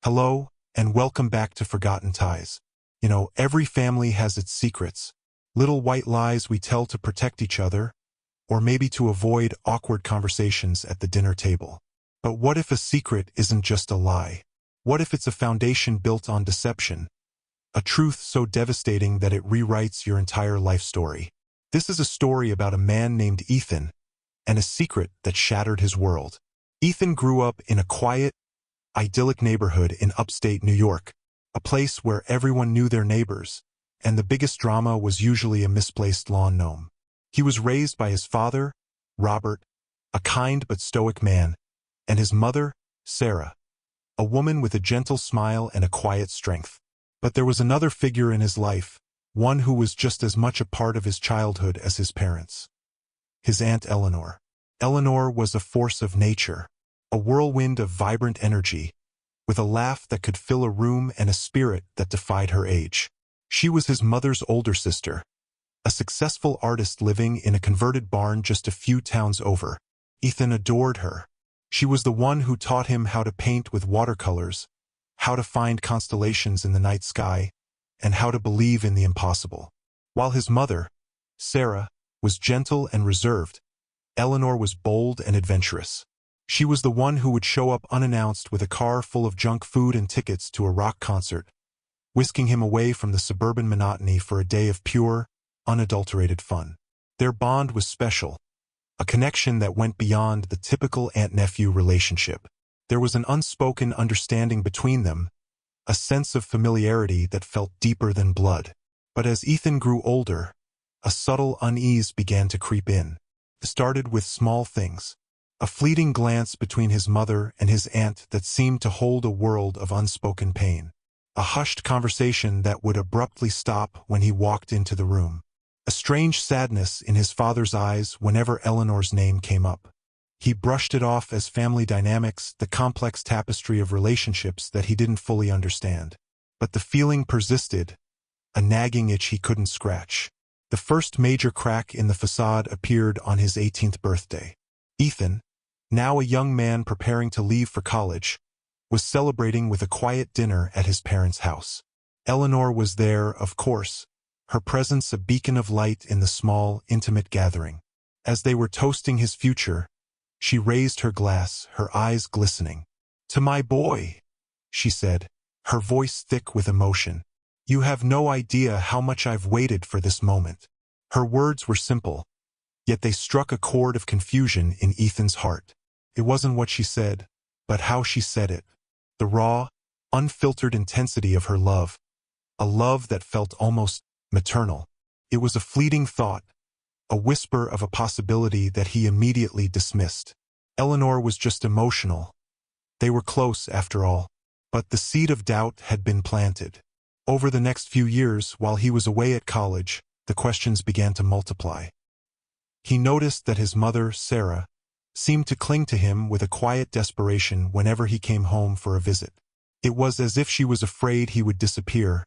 Hello, and welcome back to Forgotten Ties. Every family has its secrets, little white lies we tell to protect each other, or maybe to avoid awkward conversations at the dinner table. But what if a secret isn't just a lie? What if it's a foundation built on deception? A truth so devastating that it rewrites your entire life story. This is a story about a man named Ethan, and a secret that shattered his world. Ethan grew up in a quiet, idyllic neighborhood in upstate New York, a place where everyone knew their neighbors, and the biggest drama was usually a misplaced lawn gnome. He was raised by his father, Robert, a kind but stoic man, and his mother, Sarah, a woman with a gentle smile and a quiet strength. But there was another figure in his life, one who was just as much a part of his childhood as his parents. His Aunt Eleanor. Eleanor was a force of nature, a whirlwind of vibrant energy, with a laugh that could fill a room and a spirit that defied her age. She was his mother's older sister, a successful artist living in a converted barn just a few towns over. Ethan adored her. She was the one who taught him how to paint with watercolors, how to find constellations in the night sky, and how to believe in the impossible. While his mother, Sarah, was gentle and reserved, Eleanor was bold and adventurous. She was the one who would show up unannounced with a car full of junk food and tickets to a rock concert, whisking him away from the suburban monotony for a day of pure, unadulterated fun. Their bond was special, a connection that went beyond the typical aunt-nephew relationship. There was an unspoken understanding between them, a sense of familiarity that felt deeper than blood. But as Ethan grew older, a subtle unease began to creep in. It started with small things. A fleeting glance between his mother and his aunt that seemed to hold a world of unspoken pain. A hushed conversation that would abruptly stop when he walked into the room. A strange sadness in his father's eyes whenever Eleanor's name came up. He brushed it off as family dynamics, the complex tapestry of relationships that he didn't fully understand. But the feeling persisted, a nagging itch he couldn't scratch. The first major crack in the facade appeared on his 18th birthday. Ethan, now a young man preparing to leave for college, was celebrating with a quiet dinner at his parents' house. Eleanor was there, of course, her presence a beacon of light in the small, intimate gathering. As they were toasting his future, she raised her glass, her eyes glistening. "To my boy," she said, her voice thick with emotion. "You have no idea how much I've waited for this moment." Her words were simple, yet they struck a chord of confusion in Ethan's heart. It wasn't what she said, but how she said it. The raw, unfiltered intensity of her love. A love that felt almost maternal. It was a fleeting thought, a whisper of a possibility that he immediately dismissed. Eleanor was just emotional. They were close, after all. But the seed of doubt had been planted. Over the next few years, while he was away at college, the questions began to multiply. He noticed that his mother, Sarah, seemed to cling to him with a quiet desperation whenever he came home for a visit. It was as if she was afraid he would disappear,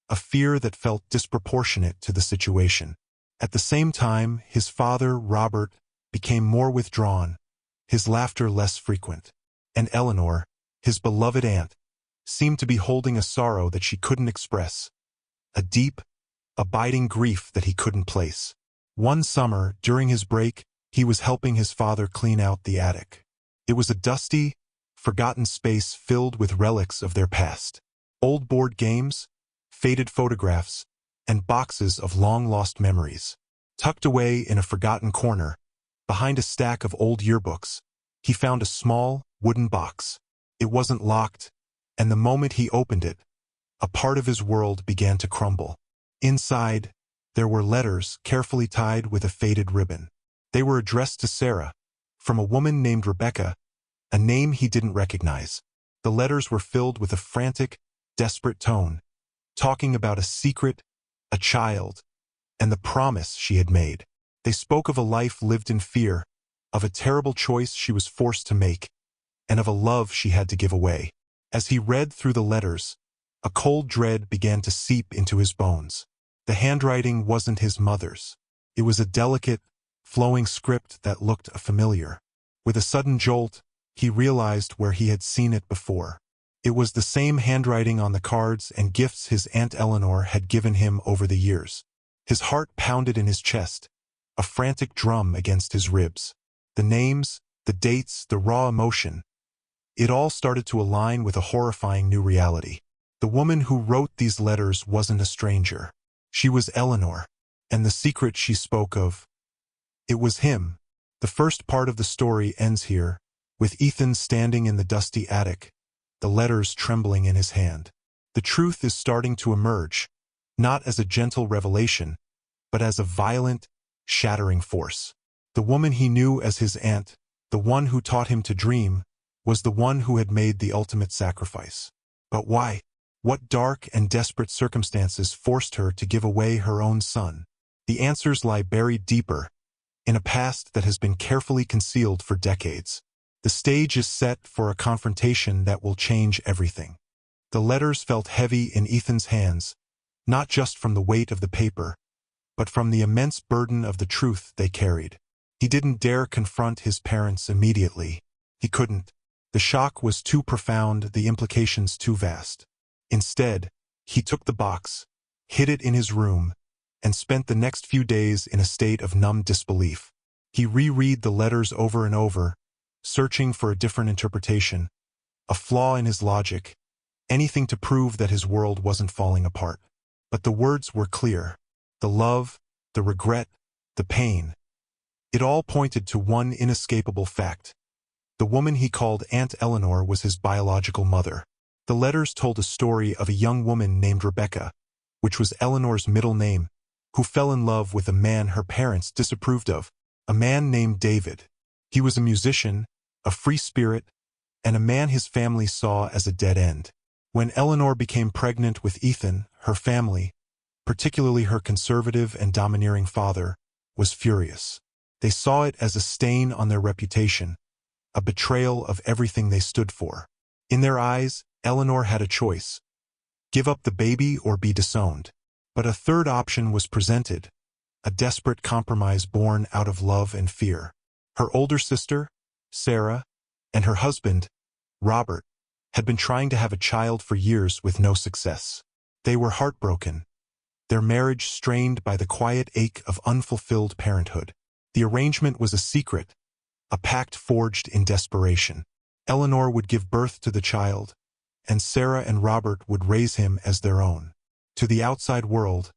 a fear that felt disproportionate to the situation. At the same time, his father, Robert, became more withdrawn, his laughter less frequent. And Eleanor, his beloved aunt, seemed to be holding a sorrow that she couldn't express, a deep, abiding grief that he couldn't place. One summer, during his break, he was helping his father clean out the attic. It was a dusty, forgotten space filled with relics of their past. Old board games, faded photographs, and boxes of long-lost memories. Tucked away in a forgotten corner, behind a stack of old yearbooks, he found a small, wooden box. It wasn't locked, and the moment he opened it, a part of his world began to crumble. Inside, there were letters carefully tied with a faded ribbon. They were addressed to Sarah, from a woman named Rebecca, a name he didn't recognize. The letters were filled with a frantic, desperate tone, talking about a secret, a child, and the promise she had made. They spoke of a life lived in fear, of a terrible choice she was forced to make, and of a love she had to give away. As he read through the letters, a cold dread began to seep into his bones. The handwriting wasn't his mother's. It was a delicate, flowing script that looked familiar. With a sudden jolt, he realized where he had seen it before. It was the same handwriting on the cards and gifts his Aunt Eleanor had given him over the years. His heart pounded in his chest, a frantic drum against his ribs. The names, the dates, the raw emotion. It all started to align with a horrifying new reality. The woman who wrote these letters wasn't a stranger. She was Eleanor, and the secret she spoke of, it was him. The first part of the story ends here, with Ethan standing in the dusty attic, the letters trembling in his hand. The truth is starting to emerge, not as a gentle revelation, but as a violent, shattering force. The woman he knew as his aunt, the one who taught him to dream, was the one who had made the ultimate sacrifice. But why? What dark and desperate circumstances forced her to give away her own son? The answers lie buried deeper, in a past that has been carefully concealed for decades. The stage is set for a confrontation that will change everything. The letters felt heavy in Ethan's hands, not just from the weight of the paper, but from the immense burden of the truth they carried. He didn't dare confront his parents immediately. He couldn't. The shock was too profound, the implications too vast. Instead, he took the box, hid it in his room, and spent the next few days in a state of numb disbelief. He reread the letters over and over, searching for a different interpretation, a flaw in his logic, anything to prove that his world wasn't falling apart. But the words were clear. The love, the regret, the pain. It all pointed to one inescapable fact. The woman he called Aunt Eleanor was his biological mother. The letters told a story of a young woman named Rebecca, which was Eleanor's middle name, who fell in love with a man her parents disapproved of, a man named David. He was a musician, a free spirit, and a man his family saw as a dead end. When Eleanor became pregnant with Ethan, her family, particularly her conservative and domineering father, was furious. They saw it as a stain on their reputation, a betrayal of everything they stood for. In their eyes, Eleanor had a choice: give up the baby or be disowned. But a third option was presented, a desperate compromise born out of love and fear. Her older sister, Sarah, and her husband, Robert, had been trying to have a child for years with no success. They were heartbroken, their marriage strained by the quiet ache of unfulfilled parenthood. The arrangement was a secret, a pact forged in desperation. Eleanor would give birth to the child, and Sarah and Robert would raise him as their own. To the outside world,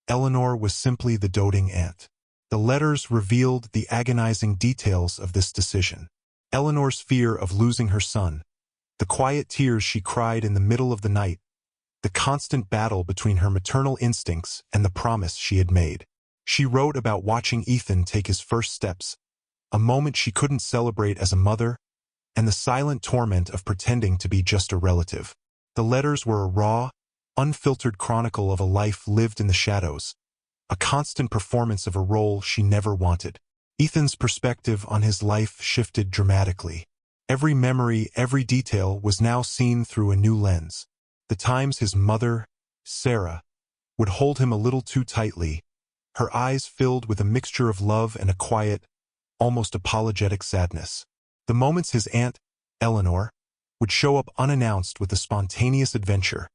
Eleanor was simply the doting aunt. The letters revealed the agonizing details of this decision. Eleanor's fear of losing her son, the quiet tears she cried in the middle of the night, the constant battle between her maternal instincts and the promise she had made. She wrote about watching Ethan take his first steps, a moment she couldn't celebrate as a mother, and the silent torment of pretending to be just a relative. The letters were a raw, unfiltered chronicle of a life lived in the shadows, a constant performance of a role she never wanted. Ethan's perspective on his life shifted dramatically. Every memory, every detail was now seen through a new lens. The times his mother, Sarah, would hold him a little too tightly, her eyes filled with a mixture of love and a quiet, almost apologetic sadness. The moments his aunt, Eleanor, would show up unannounced with a spontaneous adventure,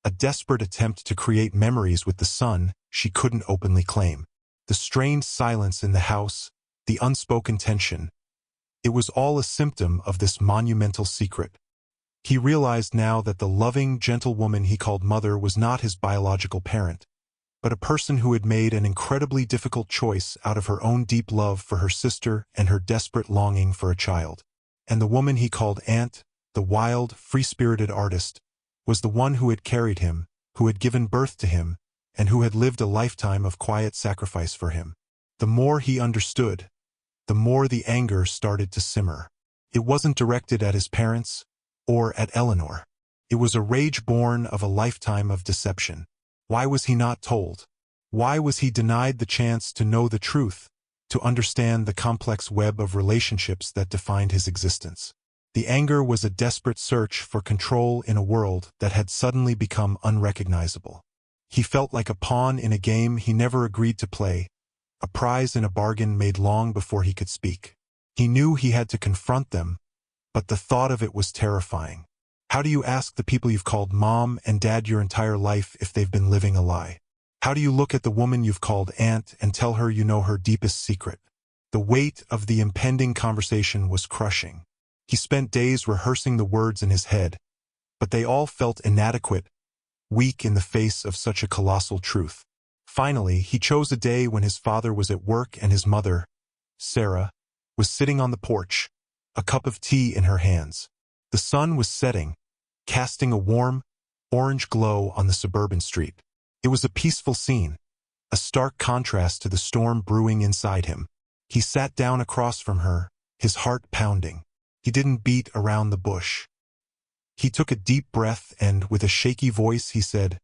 a desperate attempt to create memories with the son she couldn't openly claim. The strained silence in the house, the unspoken tension, it was all a symptom of this monumental secret. He realized now that the loving, gentle woman he called mother was not his biological parent, but a person who had made an incredibly difficult choice out of her own deep love for her sister and her desperate longing for a child. And the woman he called aunt, the wild, free-spirited artist, was the one who had carried him, who had given birth to him, and who had lived a lifetime of quiet sacrifice for him. The more he understood, the more the anger started to simmer. It wasn't directed at his parents or at Eleanor. It was a rage born of a lifetime of deception. Why was he not told? Why was he denied the chance to know the truth, to understand the complex web of relationships that defined his existence? The anger was a desperate search for control in a world that had suddenly become unrecognizable. He felt like a pawn in a game he never agreed to play, a prize in a bargain made long before he could speak. He knew he had to confront them, but the thought of it was terrifying. How do you ask the people you've called mom and dad your entire life if they've been living a lie? How do you look at the woman you've called aunt and tell her you know her deepest secret? The weight of the impending conversation was crushing. He spent days rehearsing the words in his head, but they all felt inadequate, weak in the face of such a colossal truth. Finally, he chose a day when his father was at work and his mother, Sarah, was sitting on the porch, a cup of tea in her hands. The sun was setting, casting a warm, orange glow on the suburban street. It was a peaceful scene, a stark contrast to the storm brewing inside him. He sat down across from her, his heart pounding. He didn't beat around the bush. He took a deep breath and, with a shaky voice, he said,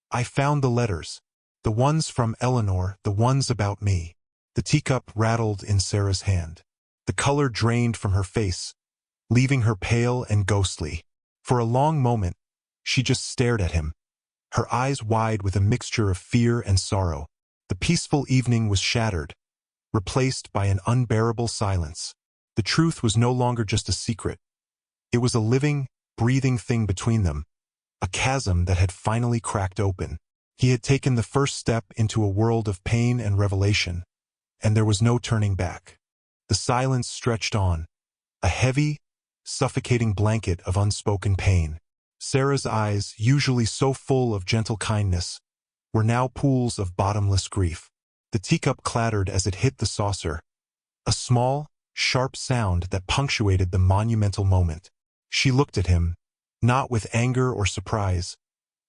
"I found the letters. The ones from Eleanor, the ones about me." The teacup rattled in Sarah's hand. The color drained from her face, leaving her pale and ghostly. For a long moment, she just stared at him, her eyes wide with a mixture of fear and sorrow. The peaceful evening was shattered, replaced by an unbearable silence. The truth was no longer just a secret. It was a living, breathing thing between them, a chasm that had finally cracked open. He had taken the first step into a world of pain and revelation, and there was no turning back. The silence stretched on, a heavy, suffocating blanket of unspoken pain. Sarah's eyes, usually so full of gentle kindness, were now pools of bottomless grief. The teacup clattered as it hit the saucer, a small, sharp sound that punctuated the monumental moment. She looked at him, not with anger or surprise,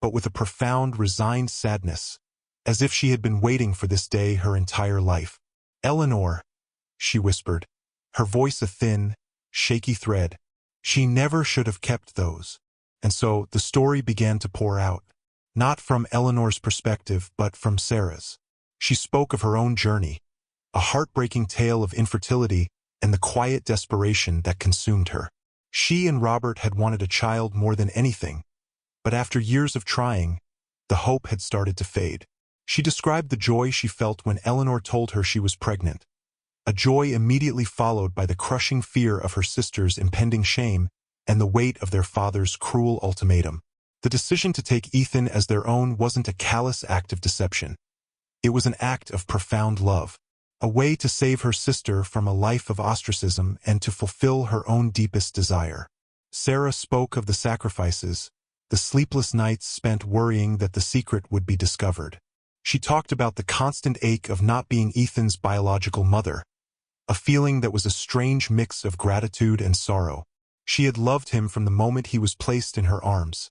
but with a profound, resigned sadness, as if she had been waiting for this day her entire life. "Eleanor," she whispered, her voice a thin, shaky thread. "She never should have kept those." And so the story began to pour out, not from Eleanor's perspective, but from Sarah's. She spoke of her own journey, a heartbreaking tale of infertility and the quiet desperation that consumed her. She and Robert had wanted a child more than anything, but after years of trying, the hope had started to fade. She described the joy she felt when Eleanor told her she was pregnant, a joy immediately followed by the crushing fear of her sister's impending shame and the weight of their father's cruel ultimatum. The decision to take Ethan as their own wasn't a callous act of deception. It was an act of profound love, a way to save her sister from a life of ostracism and to fulfill her own deepest desire. Sarah spoke of the sacrifices, the sleepless nights spent worrying that the secret would be discovered. She talked about the constant ache of not being Ethan's biological mother, a feeling that was a strange mix of gratitude and sorrow. She had loved him from the moment he was placed in her arms,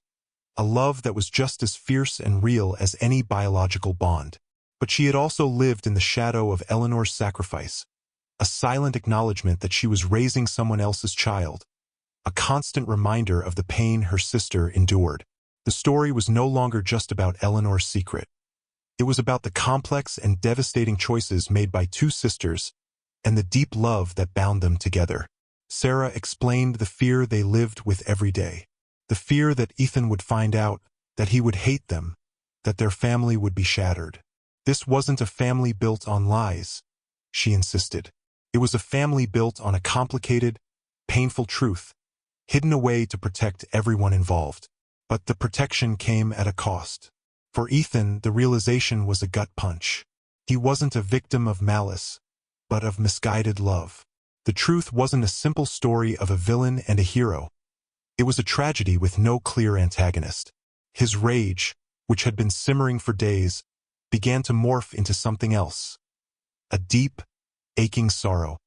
a love that was just as fierce and real as any biological bond. But she had also lived in the shadow of Eleanor's sacrifice, a silent acknowledgement that she was raising someone else's child, a constant reminder of the pain her sister endured. The story was no longer just about Eleanor's secret. It was about the complex and devastating choices made by two sisters and the deep love that bound them together. Sarah explained the fear they lived with every day, the fear that Ethan would find out, that he would hate them, that their family would be shattered. This wasn't a family built on lies, she insisted. It was a family built on a complicated, painful truth, hidden away to protect everyone involved. But the protection came at a cost. For Ethan, the realization was a gut punch. He wasn't a victim of malice, but of misguided love. The truth wasn't a simple story of a villain and a hero. It was a tragedy with no clear antagonist. His rage, which had been simmering for days, began to morph into something else, a deep, aching sorrow.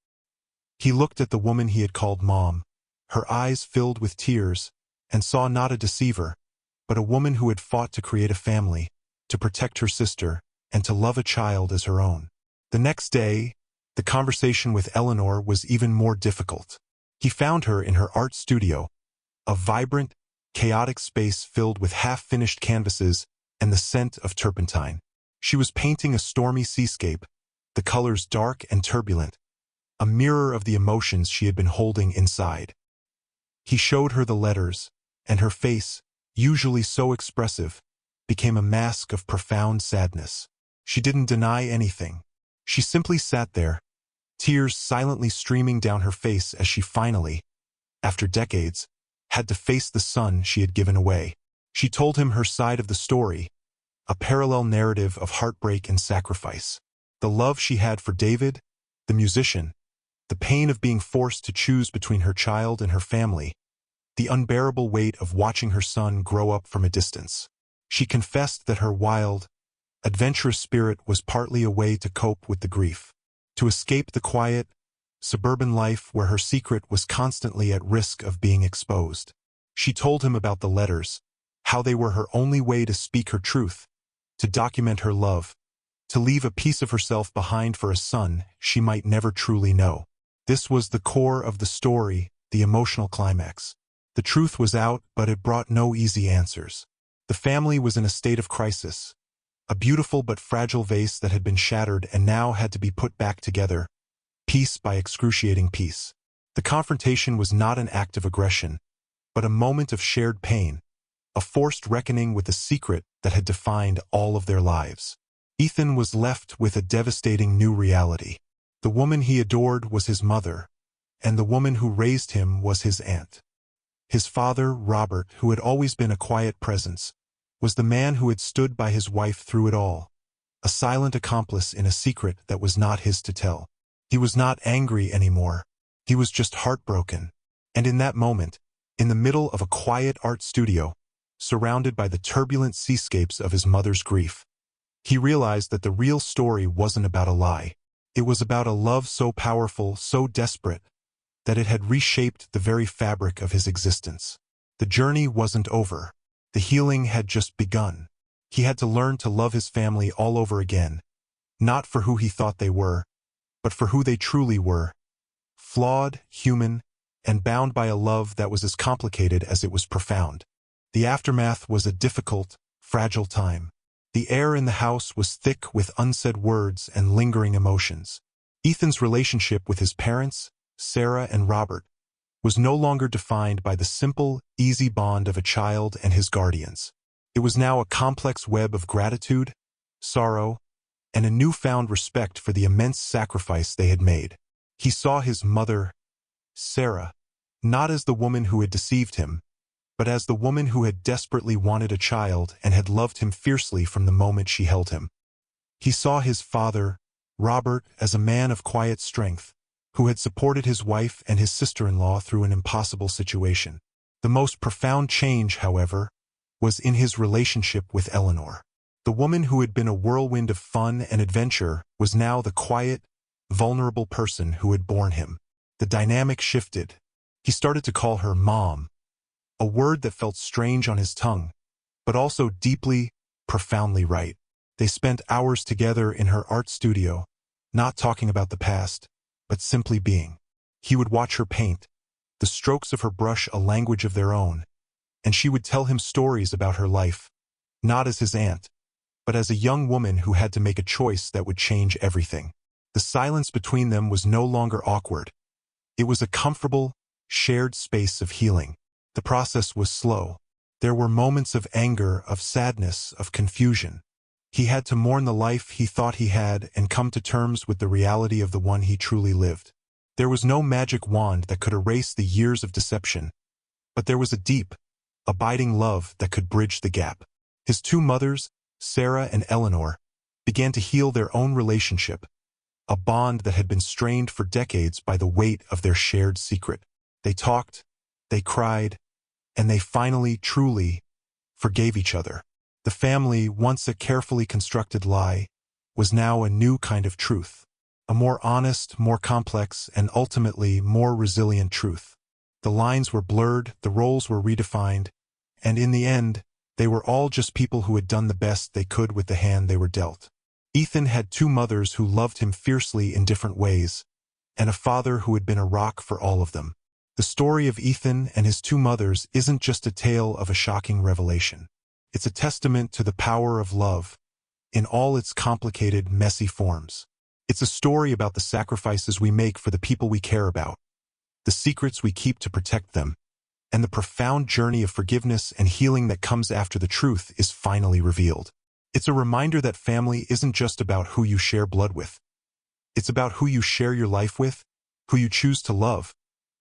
He looked at the woman he had called Mom, her eyes filled with tears, and saw not a deceiver, but a woman who had fought to create a family, to protect her sister, and to love a child as her own. The next day, the conversation with Eleanor was even more difficult. He found her in her art studio, a vibrant, chaotic space filled with half-finished canvases and the scent of turpentine. She was painting a stormy seascape, the colors dark and turbulent, a mirror of the emotions she had been holding inside. He showed her the letters, and her face, usually so expressive, became a mask of profound sadness. She didn't deny anything. She simply sat there, tears silently streaming down her face as she finally, after decades, had to face the son she had given away. She told him her side of the story, a parallel narrative of heartbreak and sacrifice. The love she had for David, the musician, the pain of being forced to choose between her child and her family, the unbearable weight of watching her son grow up from a distance. She confessed that her wild, adventurous spirit was partly a way to cope with the grief, to escape the quiet, suburban life where her secret was constantly at risk of being exposed. She told him about the letters, how they were her only way to speak her truth, to document her love, to leave a piece of herself behind for a son she might never truly know. This was the core of the story, the emotional climax. The truth was out, but it brought no easy answers. The family was in a state of crisis, a beautiful but fragile vase that had been shattered and now had to be put back together, piece by excruciating piece. The confrontation was not an act of aggression, but a moment of shared pain, a forced reckoning with a secret that had defined all of their lives. Ethan was left with a devastating new reality. The woman he adored was his mother, and the woman who raised him was his aunt. His father, Robert, who had always been a quiet presence, was the man who had stood by his wife through it all, a silent accomplice in a secret that was not his to tell. He was not angry anymore. He was just heartbroken. And in that moment, in the middle of a quiet art studio, surrounded by the turbulent seascapes of his mother's grief, he realized that the real story wasn't about a lie. It was about a love so powerful, so desperate, that it had reshaped the very fabric of his existence. The journey wasn't over. The healing had just begun. He had to learn to love his family all over again, not for who he thought they were, but for who they truly were, flawed, human, and bound by a love that was as complicated as it was profound. The aftermath was a difficult, fragile time. The air in the house was thick with unsaid words and lingering emotions. Ethan's relationship with his parents, Sarah and Robert, was no longer defined by the simple, easy bond of a child and his guardians. It was now a complex web of gratitude, sorrow, and a newfound respect for the immense sacrifice they had made. He saw his mother, Sarah, not as the woman who had deceived him, but as the woman who had desperately wanted a child and had loved him fiercely from the moment she held him. He saw his father, Robert, as a man of quiet strength, who had supported his wife and his sister-in-law through an impossible situation. The most profound change, however, was in his relationship with Eleanor. The woman who had been a whirlwind of fun and adventure was now the quiet, vulnerable person who had borne him. The dynamic shifted. He started to call her Mom, a word that felt strange on his tongue, but also deeply, profoundly right. They spent hours together in her art studio, not talking about the past, but simply being. He would watch her paint, the strokes of her brush a language of their own, and she would tell him stories about her life, not as his aunt, but as a young woman who had to make a choice that would change everything. The silence between them was no longer awkward. It was a comfortable, shared space of healing. The process was slow. There were moments of anger, of sadness, of confusion. He had to mourn the life he thought he had and come to terms with the reality of the one he truly lived. There was no magic wand that could erase the years of deception, but there was a deep, abiding love that could bridge the gap. His two mothers, Sarah and Eleanor, began to heal their own relationship, a bond that had been strained for decades by the weight of their shared secret. They talked, they cried, and they finally, truly, forgave each other. The family, once a carefully constructed lie, was now a new kind of truth, a more honest, more complex, and ultimately more resilient truth. The lines were blurred, the roles were redefined, and in the end, they were all just people who had done the best they could with the hand they were dealt. Ethan had two mothers who loved him fiercely in different ways, and a father who had been a rock for all of them. The story of Ethan and his two mothers isn't just a tale of a shocking revelation. It's a testament to the power of love, in all its complicated, messy forms. It's a story about the sacrifices we make for the people we care about, the secrets we keep to protect them, and the profound journey of forgiveness and healing that comes after the truth is finally revealed. It's a reminder that family isn't just about who you share blood with. It's about who you share your life with, who you choose to love,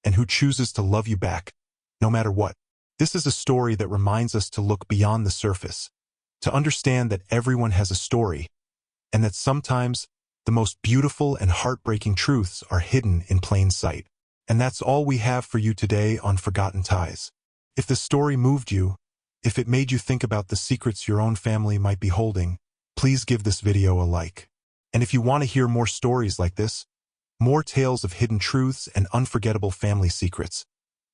and who chooses to love you back, no matter what. This is a story that reminds us to look beyond the surface, to understand that everyone has a story, and that sometimes the most beautiful and heartbreaking truths are hidden in plain sight. And that's all we have for you today on Forgotten Ties. If the story moved you, if it made you think about the secrets your own family might be holding, please give this video a like. And if you want to hear more stories like this, more tales of hidden truths and unforgettable family secrets,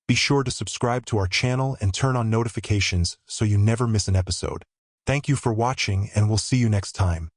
be sure to subscribe to our channel and turn on notifications so you never miss an episode. Thank you for watching, and we'll see you next time.